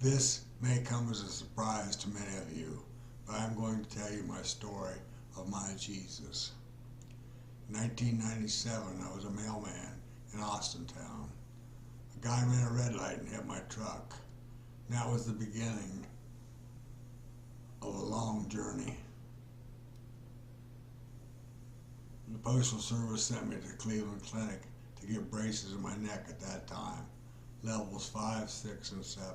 This may come as a surprise to many of you, but I'm going to tell you my story of my Jesus. In 1997, I was a mailman in Austintown. A guy ran a red light and hit my truck. And that was the beginning of a long journey. The Postal Service sent me to Cleveland Clinic to get braces in my neck at that time, levels 5, 6, and 7.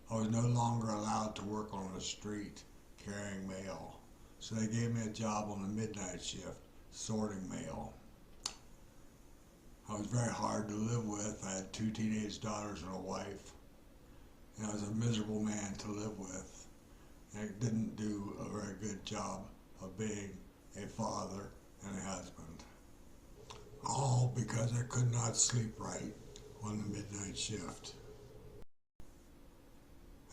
I was no longer allowed to work on the street carrying mail, so they gave me a job on the midnight shift, sorting mail. I was very hard to live with. I had 2 teenage daughters and a wife, and I was a miserable man to live with. And I didn't do a very good job of being a father and a husband. All because I could not sleep right on the midnight shift.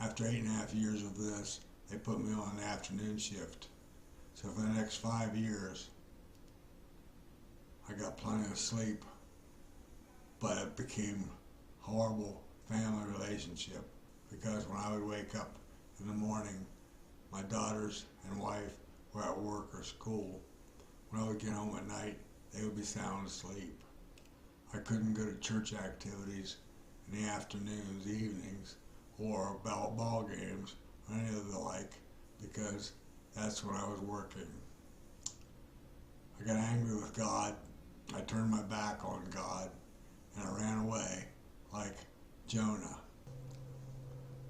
After 8.5 years of this, they put me on an afternoon shift. So for the next 5 years, I got plenty of sleep, but it became a horrible family relationship because when I would wake up in the morning, my daughters and wife were at work or school. When I would get home at night, they would be sound asleep. I couldn't go to church activities in the afternoons, evenings, or ball games, or any of the like, because that's when I was working. I got angry with God. I turned my back on God, and I ran away like Jonah.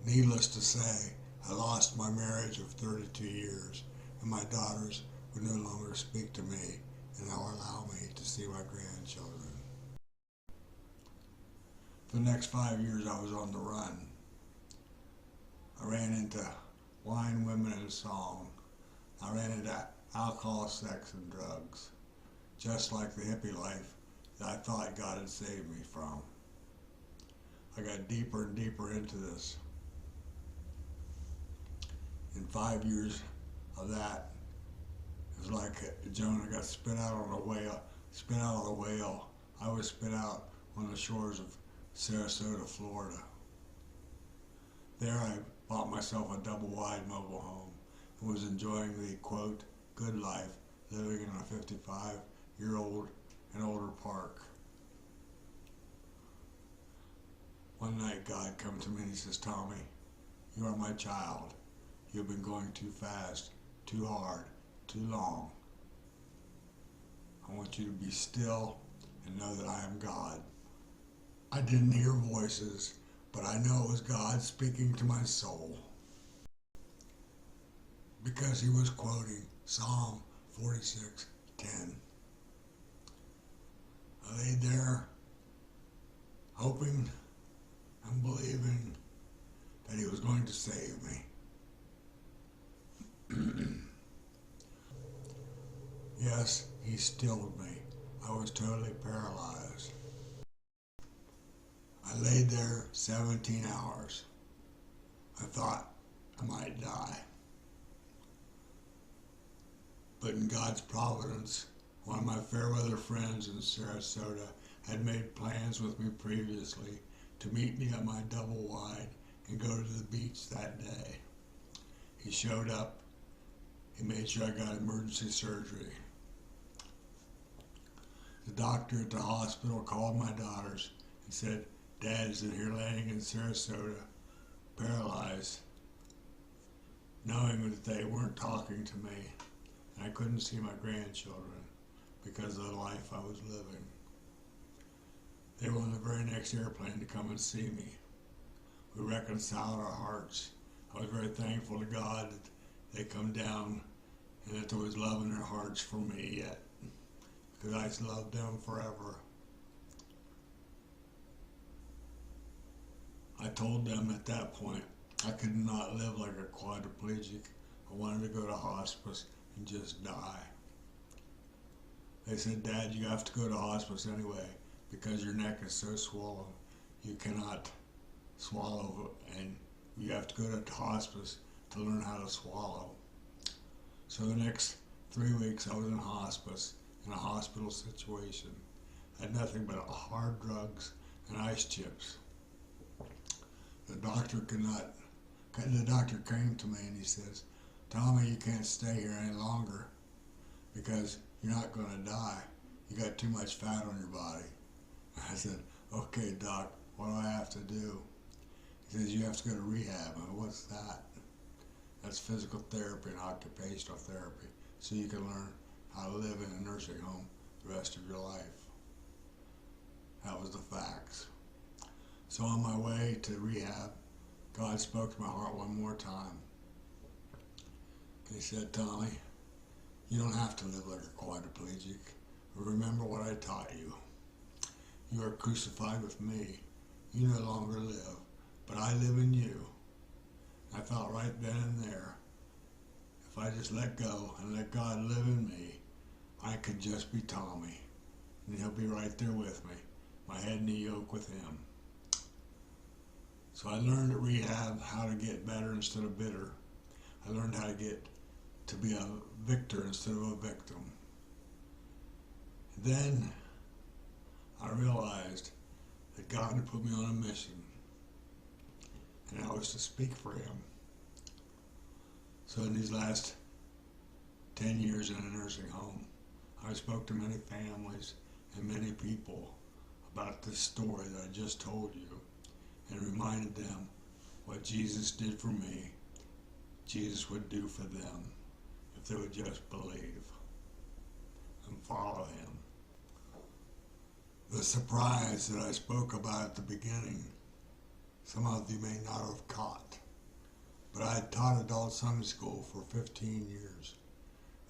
Needless to say, I lost my marriage of 32 years, and my daughters would no longer speak to me and now allow me to see my grandchildren. For the next 5 years, I was on the run. I ran into wine, women, and song. I ran into alcohol, sex, and drugs, just like the hippie life that I thought God had saved me from. I got deeper and deeper into this. In 5 years of that, it was like Jonah got spit out on a whale, spit out of the whale. I was spit out on the shores of Sarasota, Florida. There I bought myself a double-wide mobile home and was enjoying the, quote, good life, living in a 55-year-old and older park. One night God come to me and he says, Tommy, you are my child. You've been going too fast, too hard, too long. I want you to be still and know that I am God. I didn't hear voices, but I know it was God speaking to my soul, because he was quoting Psalm 46:10. I laid there hoping and believing that he was going to save me. Yes, he stilled me. I was totally paralyzed. I laid there 17 hours. I thought I might die. But in God's providence, one of my fair-weather friends in Sarasota had made plans with me previously to meet me at my double-wide and go to the beach that day. He showed up. He made sure I got emergency surgery. The doctor at the hospital called my daughters and said, Dad is in here laying in Sarasota, paralyzed, knowing that they weren't talking to me, and I couldn't see my grandchildren because of the life I was living. They were on the very next airplane to come and see me. We reconciled our hearts. I was very thankful to God that they come down and that there was love in their hearts for me yet, because I loved them forever. I told them at that point I could not live like a quadriplegic. I wanted to go to hospice and just die. They said, Dad, you have to go to hospice anyway because your neck is so swollen you cannot swallow, and you have to go to hospice to learn how to swallow. So the next 3 weeks I was in hospice, in a hospital situation. I had nothing but hard drugs and ice chips. The the doctor came to me and he says, Tommy, you can't stay here any longer because you're not going to die. You got too much fat on your body. I said, okay, doc, what do I have to do? He says, you have to go to rehab. I go, what's that? That's physical therapy and occupational therapy, so you can learn how to live in a nursing home the rest of your life. That was the facts. So on my way to rehab, God spoke to my heart one more time. He said, Tommy, you don't have to live like a quadriplegic. Remember what I taught you. You are crucified with me. You no longer live, but I live in you. I felt right then and there, if I just let go and let God live in me, I could just be Tommy, and he'll be right there with me, my head in the yoke with him. So I learned at rehab how to get better instead of bitter. I learned how to get to be a victor instead of a victim. Then I realized that God had put me on a mission, and I was to speak for him. So in these last 10 years in a nursing home, I spoke to many families and many people about this story that I just told you, and reminded them what Jesus did for me, Jesus would do for them if they would just believe and follow him. The surprise that I spoke about at the beginning, some of you may not have caught, but I had taught adult Sunday school for 15 years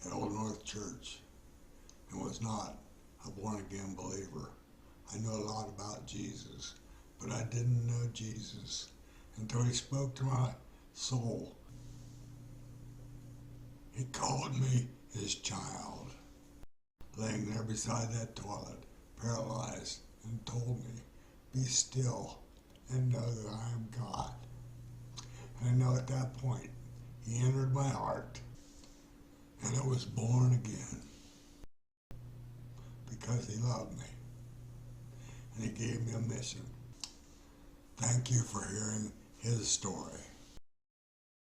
at Old North Church and was not a born-again believer. I knew a lot about Jesus, but I didn't know Jesus until he spoke to my soul. He called me his child, laying there beside that toilet, paralyzed, and told me, be still and know that I am God. And I know at that point, he entered my heart, and I was born again because he loved me, and he gave me a mission. Thank you for hearing his story.